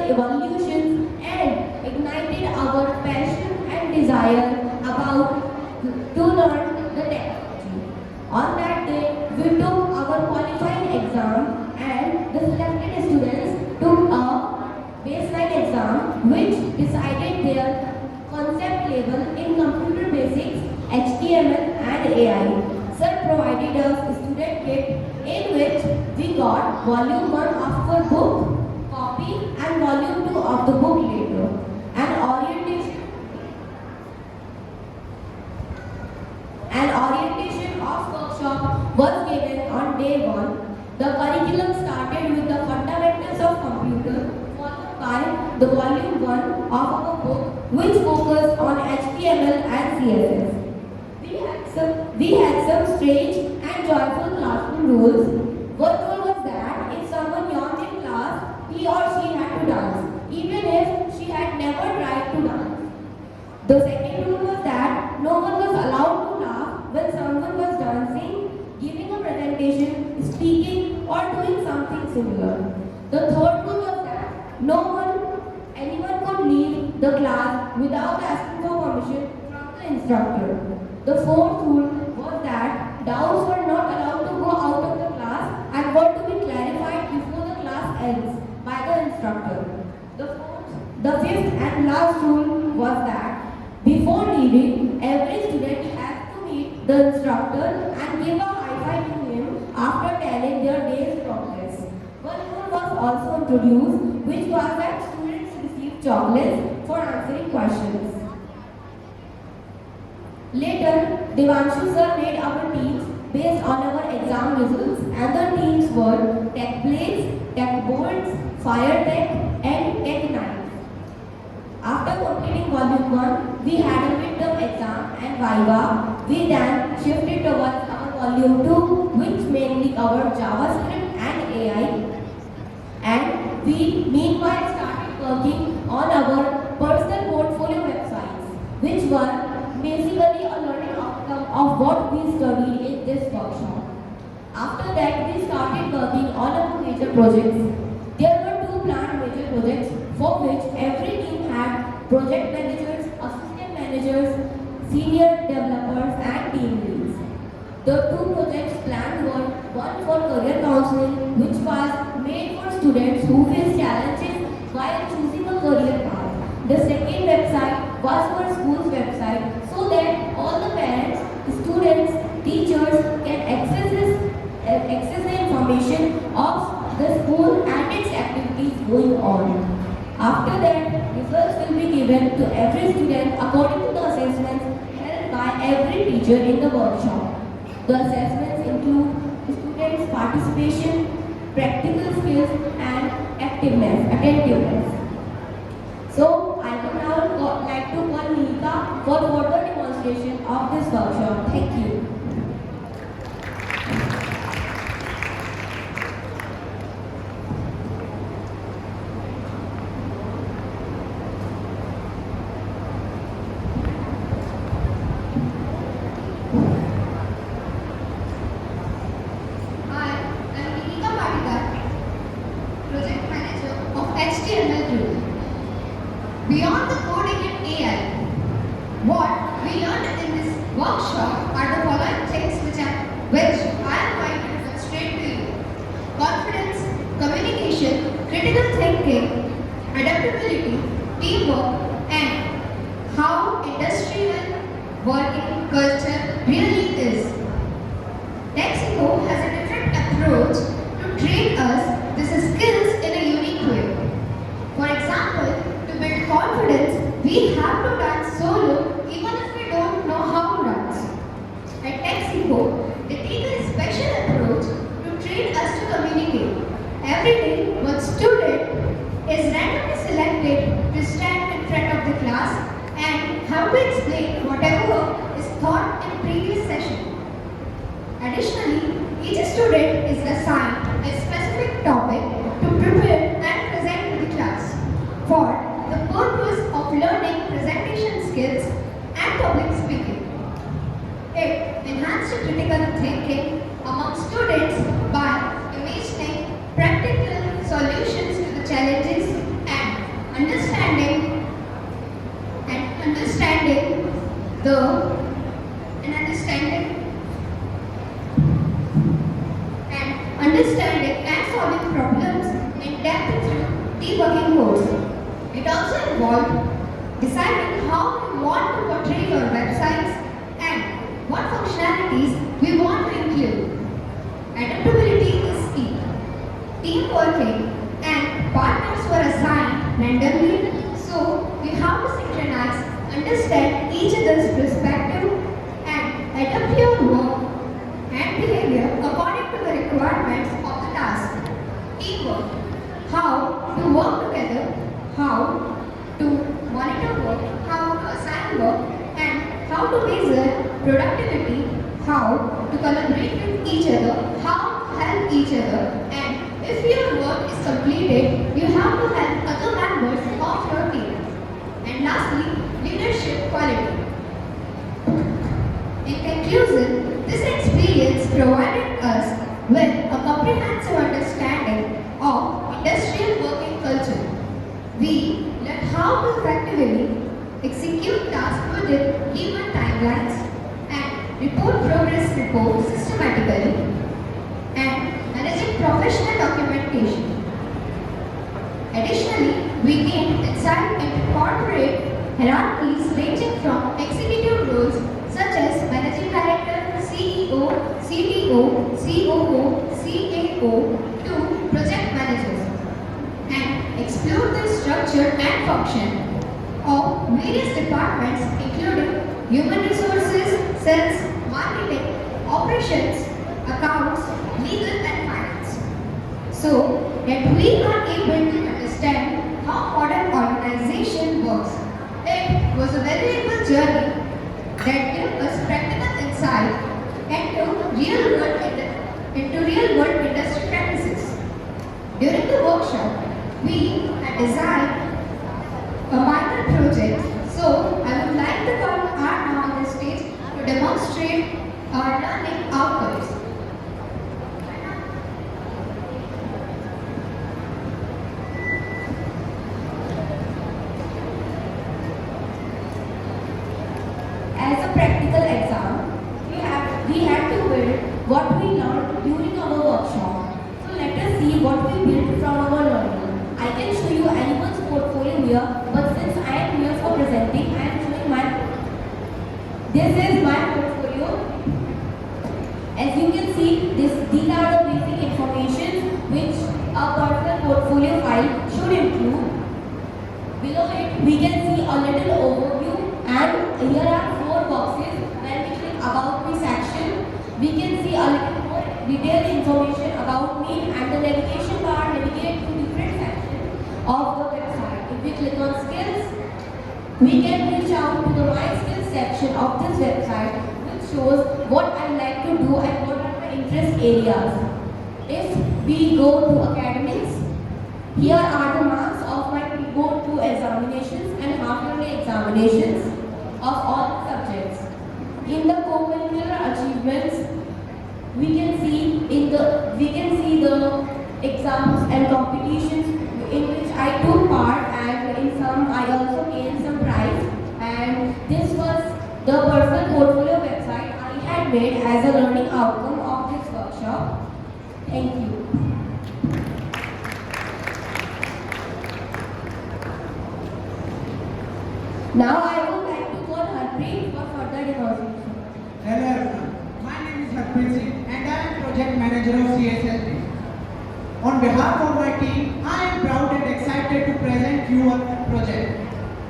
evolutions and ignited our passion and desire about to learn the technology. On that day, we took our qualifying exam and the selected students took a baseline exam which decided their concept level in computer basics, HTML and AI. Sir provided us a student kit in which we got volume 1 of our book, copy and volume 2 of the book later. An orientation of workshop was given on day 1. The curriculum started with the fundamentals of computer, followed by the volume 1 of our book which focused on HTML and CSS. We had some strange and joyful classroom rules. One rule was that if someone yawned in class, he or she had to dance, even if she had never tried to dance. The second rule was that no one was allowed to laugh when someone was dancing, giving a presentation, speaking, or doing something similar. The third rule was that anyone could leave the class without asking for permission from the instructor. The fourth rule was that doubts were not allowed to go out of the class and were to be clarified before the class ends by the instructor. The fifth and last rule was that before leaving, every student has to meet the instructor and give a high five to him after telling their day's progress. One rule was also introduced, which was that students receive chocolates for answering questions. Later, Devanshu sir made our teams based on our exam results, and the teams were Tech Blades, Tech Bolts, Fire Tech and Tech Knives. After completing volume 1, we had a midterm exam and Viva. We then shifted towards our volume 2, which mainly covered JavaScript and AI. And we meanwhile started working on our personal portfolio websites, which were basically a learning outcome of what we studied in this workshop. After that, we started working on our major projects. There were 2 planned major projects for which every team had project managers, assistant managers, senior developers and team leads. The 2 projects planned were one for career counseling, which was made for students who face challenges while choosing a career path. The second website was our school's website so that all the parents, students, teachers can access the information of the school and its activities going on. After that, results will be given to every student according to the assessments held by every teacher in the workshop. The assessments include students' participation, practical skills and attentiveness. So, I would now like to call Nihika for further demonstration of this workshop. Thank you. Beyond the coding and AI, what we learned in this workshop are the following things which I am going to demonstrate to you. Confidence, communication, critical thinking, adaptability, teamwork, and how industrial working culture really is. Texaco has a different approach to train us these skills in a unique way. For example, to build confidence, we have to dance solo even if we don't know how to dance. At Texaco, they take a special approach to train us to communicate. Every day, one student is randomly selected to stand in front of the class and have to explain whatever is taught in previous session. Additionally, each student is assigned a specific topic to prepare and present to the class for the purpose of learning presentation skills and public speaking. It enhances critical thinking among students by imagining practical solutions to the challenges and understanding and solving problems in depth through debugging codes. It also involved deciding how we want to portray our websites and what functionalities we want to include. Adaptability is key. Team working and partners were assigned randomly, so we have to synchronize, understand each other's perspective, and adapt your work and behavior according to the requirements of the task. Teamwork. How to work together, how to monitor work, how to assign work, and how to measure productivity, how to collaborate with each other, how to help each other, and if your work is completed, you have to help other members of your team. And lastly, leadership quality. In conclusion, this experience provided us with a comprehensive understanding of industrial working culture. We learned how to effectively execute tasks within given timelines and report progress reports systematically and managing professional documentation. Additionally, we gained insight into corporate hierarchies ranging from executive roles such as managing director, CEO, CTO, COO, CAO to project managers and explore the structure and function of various departments including human resources, sales, marketing, operations, accounts, legal and finance. So that we are able to understand how modern organization works. It was a valuable journey that gave us practical insight into real world industry practices. During the workshop, we had designed a minor project, so I would like to call Arna on the stage to demonstrate our learning outcomes. As a practical exam, we had to build what we learned during our workshop. So let us see what we built from our learning. I can show you anyone's portfolio here, but since I am here for presenting, I am showing my. This is my portfolio. As you can see, these are the basic information which a personal portfolio file should include. Below it, we can see a little overview, and here are 4 boxes. When we click About Me section, we can see a little more detailed information about me, and the navigation bar navigates to different sections of the website. If we click on Skills, we can reach out to the My Skills section of this website, which shows what I like to do and what are my interest areas. If we go to Academics, here are the marks of my board 2 examinations and half-yearly examinations of all subjects. In the co-curricular achievements, we can see the exams and competitions in which I took part, and in some I also gained some prize. And this was the personal portfolio website I had made as a learning outcome of this workshop. Thank you. Now I would like to call Harpreet for further demonstration. Hello everyone, my name is Harpreet Singh and I am project manager of CSLP. On behalf of my team, I am proud and excited to present you our project.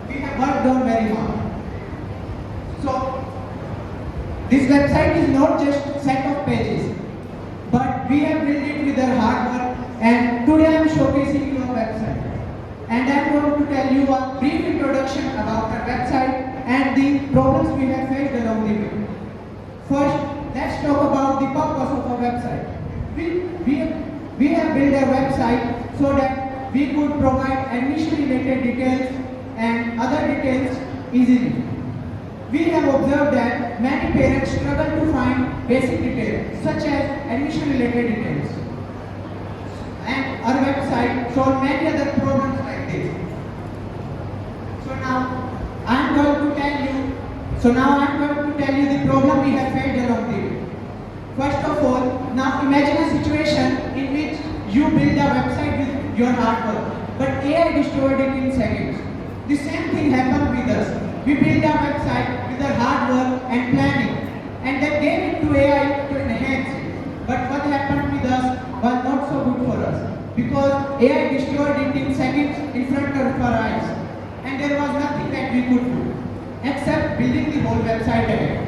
We have worked on very hard. So, this website is not just a set of pages, but we have built it with our hard work, and today I am showcasing your website. And I am going to tell you a brief introduction about our website and the problems we have faced along the way. First, let's talk about the purpose of our website. We have built a website so that we could provide admission related details and other details easily. We have observed that many parents struggle to find basic details such as admission related details. And our website solves many other problems like this. So now I am going to tell you the problem we have faced along the way. First of all, now imagine a situation in your hard work, but AI destroyed it in seconds. The same thing happened with us. We built a website with our hard work and planning, and then gave it to AI to enhance it. But what happened with us was not so good for us, because AI destroyed it in seconds in front of our eyes, and there was nothing that we could do except building the whole website again.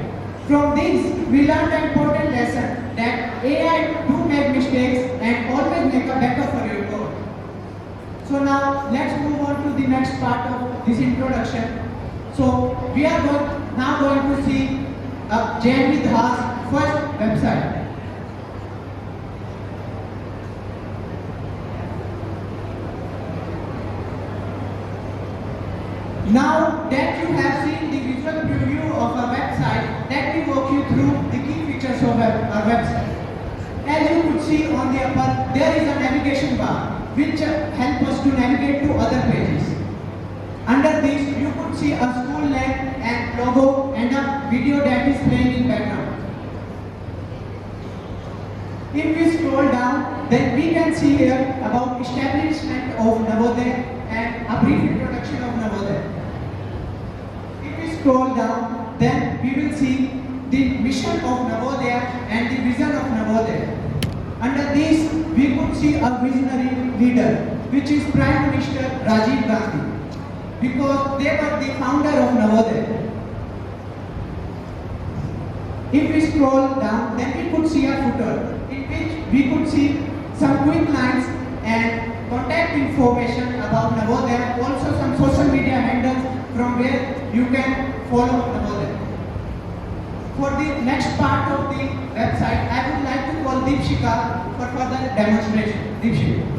From this, we learned an important lesson that AI do make mistakes and always make a backup for your code. So now let's move on to the next part of this introduction. So we are now going to see JNV Dha's first website. Now that you have seen the visual preview of our website, let me walk you through the key features of our website. As you could see on the upper, there is a navigation bar which helps us to navigate to other pages. Under this, you could see a school name and logo and a video that is playing in background. If we scroll down, then we can see here about establishment of Navodaya and a brief introduction of Navodaya. If we scroll down, then we will see the mission of Navodaya and the vision of Navodaya. Under this, we could see a visionary leader, which is Prime Minister Rajiv Gandhi, because they were the founder of Navodaya. If we scroll down, then we could see a footer, in which we could see some quick lines and contact information about Navodaya, also some social media handles from where you can follow Navodaya. For the next part of the website, I would like to call Deepshika for further demonstration. Deepshika.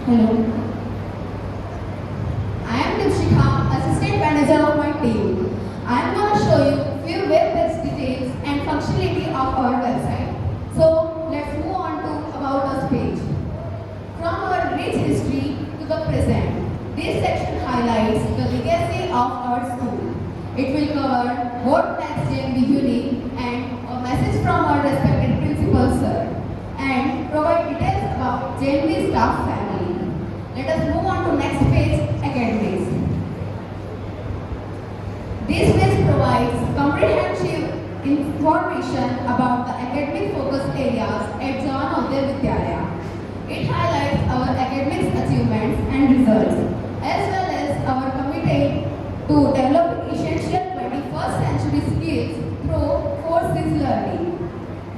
Hello. I am Deepshika, assistant manager of my team. I am going to show you few web-based details and functionality of our website. So let's move on to About Us page. From our rich history to the present, this section highlights the legacy of our school. It will cover what makes JNV unique and a message from our respected principal sir, and provide details about JNV staff family. Let us move on to next page, academies. This page provides comprehensive information about the academic focus areas at Jawahar Navodaya Vidyalaya. It highlights our academic achievements and results, as well as our commitment to developing essential 21st century skills through courses learning.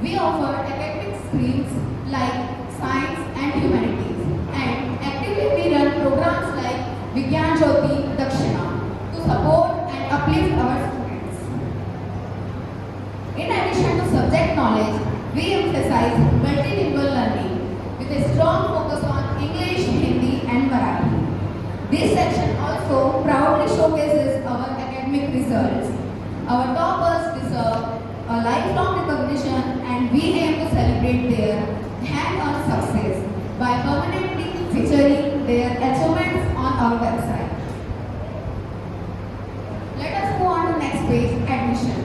We offer academic streams like science and humanities, and actively we run programs like Vigyan Jyoti Dakshina to support and uplift our students. In addition to subject knowledge, we emphasize multilingual learning with a strong focus on English, Hindi and Marathi. This section also proudly showcases our academic results. Our toppers deserve a lifelong recognition, and we aim to celebrate their hand-on success by permanently featuring their achievements on our website. Let us move on to next page, admission.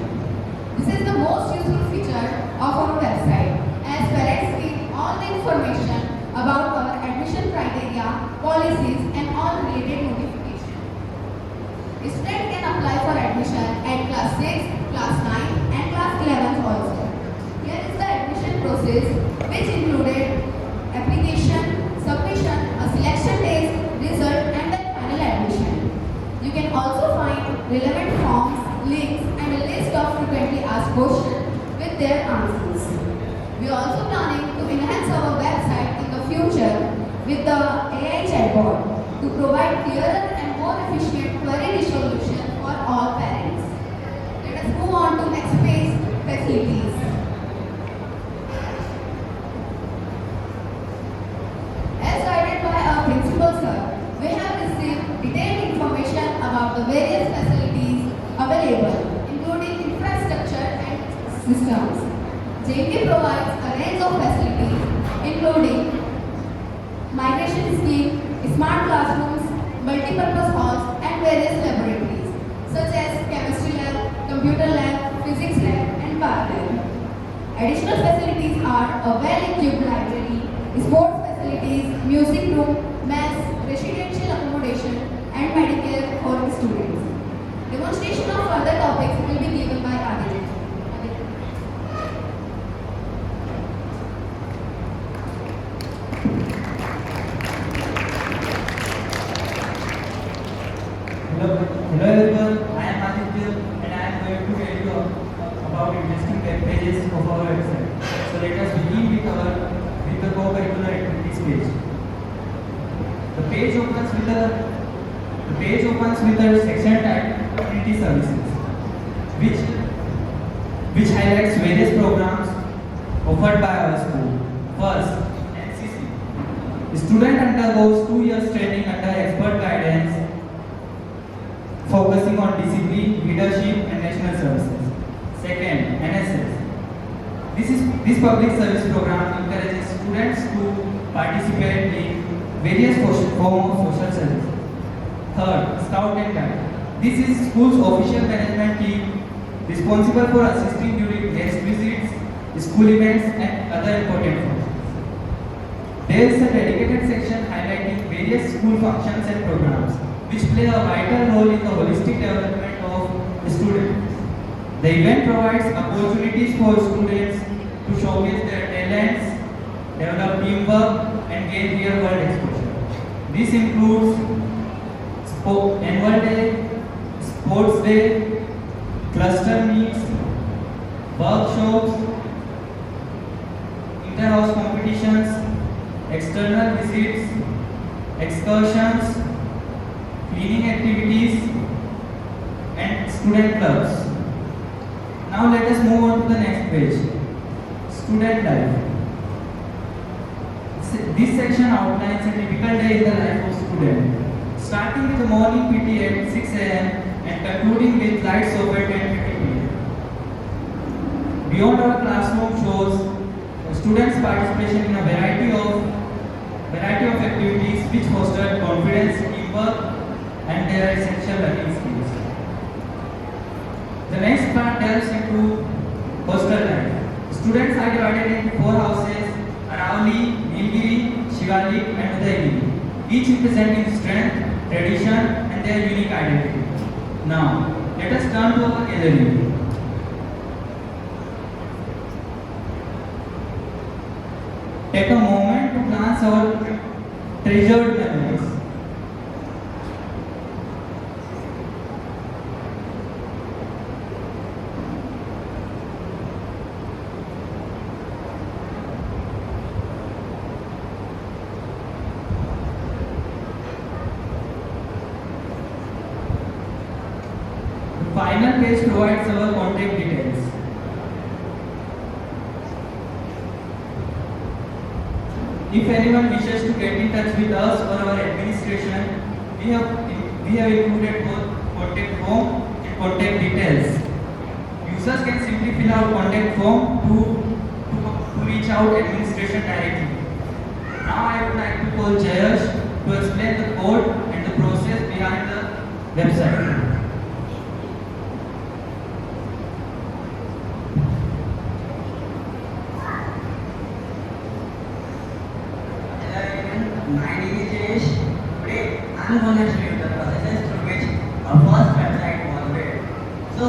This is the most useful feature of our website, as parents get all the information about our admission criteria, policies and all related notifications. A student can apply for admission at class 6, class 9 and class 11 also. Here is the admission process, which included application, submission, a selection test, result and then final admission. You can also find relevant forms, links and a list of frequently asked questions with their answers. We are also planning to enhance our website in the future with the AI chatbot to provide clearer and more efficient query resolution for all parents. Let us move on to next page, facilities. As guided by our principal sir, we have received detailed information about the various facilities available, including infrastructure and systems. JNV provides a range of facilities, including migration scheme, smart classrooms, multipurpose halls, and various laboratories. Additional facilities are a well-equipped library, sports facilities, music room, mess, residential accommodation, and medicare for the students. Demonstration of further topics will be given by Aditya. Hello everyone, I am Aditya and I am going to tell you about interesting web pages of our website. So let us begin with the co-curricular activities page. The page opens with a section titled Community Services, which highlights various programs offered by our school. First, NCC. The student undergoes 2 years training under expert guidance focusing on discipline, leadership and national services. Second, NSS. This public service program encourages students to participate in various forms of social service. Third, Scout and Guide. This is school's official management team responsible for assisting during guest visits, school events and other important functions. There is a dedicated section highlighting various school functions and programs which play a vital role in the holistic development of the student. The event provides opportunities for students to showcase their talents, develop teamwork, and gain real-world exposure. This includes annual day, sports day, cluster meets, workshops, inter-house competitions, external visits, excursions, cleaning activities and student clubs. Now let us move on to the next page. Student life. This section outlines a typical day in the life of student, starting with the morning PT at 6 a.m. and concluding with lights off at 10:50 p.m. Beyond our classroom shows students' participation in a variety of activities which foster confidence, teamwork, and their essential learning skills. The next part delves into hostel life. Students are divided into 4 houses: Aravali, Nilgiri, Shivalik, and Udaygiri, each representing strength, tradition, and their unique identity. Now, let us turn to our gallery. Take a moment to glance our treasured memories. The final page provides our contact details. If anyone wishes to get in touch with us or our administration, we have included both contact form and contact details. Users can simply fill out contact form to reach out administration directly. Now I would like to call Jayash to explain the code and the process behind the website. My name is Jayesh. Today I am going to show you the processes through which our first website was built. So,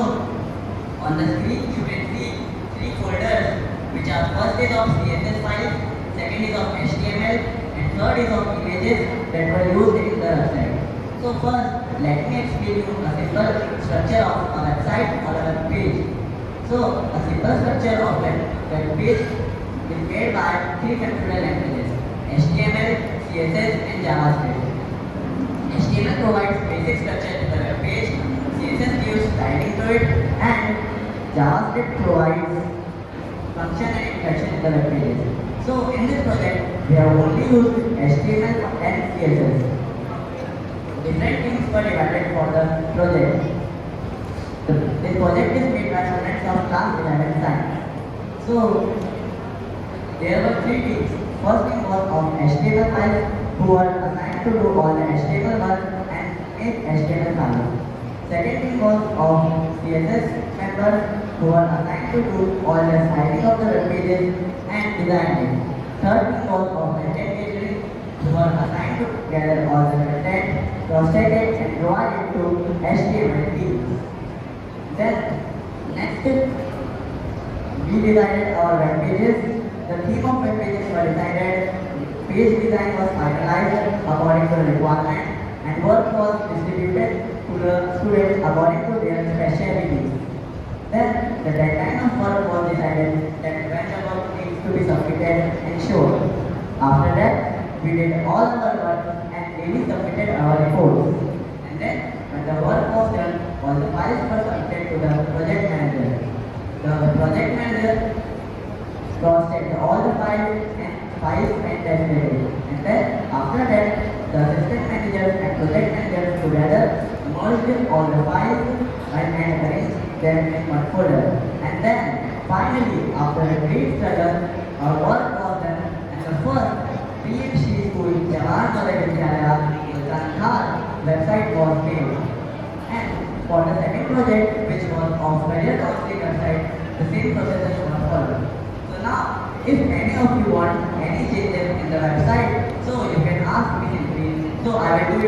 on the screen you can see 3 folders which are first is of CSS files, second is of HTML and third is of images that were used in the website. So first, let me explain you a simple structure of a website or a web page. So, a simple structure of a web page is made by 3 controller languages: HTML, CSS and JavaScript. HTML provides basic structure to the web page, CSS gives styling to it, and JavaScript provides function and interaction in the web pages. So in this project, we have only used HTML and CSS. Different teams were divided for the project. This project is made by students of class 11 science. So there were 3 teams. First team was of HTML files who were assigned to do all the HTML work and make HTML files. Second team was of CSS members who were assigned to do all the styling of the web pages and design it. Third team was of content engineering who were assigned to gather all the content, cross-check it and provide it to HTML teams. Then next we decided our web pages. The theme of web pages were decided. Page design was finalized according to the requirement and work was distributed to the students according to their specialties. Then the deadline of work was decided that when the work needs to be submitted and shown. After that, we did all our work and daily submitted our reports. And then when the work was done, all the files were submitted to the project manager. The project manager cross-checked all the files and tested it. And then after that, the assistant managers and project managers together merged all the files and arranged them in one folder. And then finally, after a great struggle, our work was done and the first PMC school Jawahar Navodaya Vidyalaya website was made. And for the second project, which was of career counseling website, the same process was followed. So now, if any of you want any changes in the website, so you can ask me in brief. So I will do it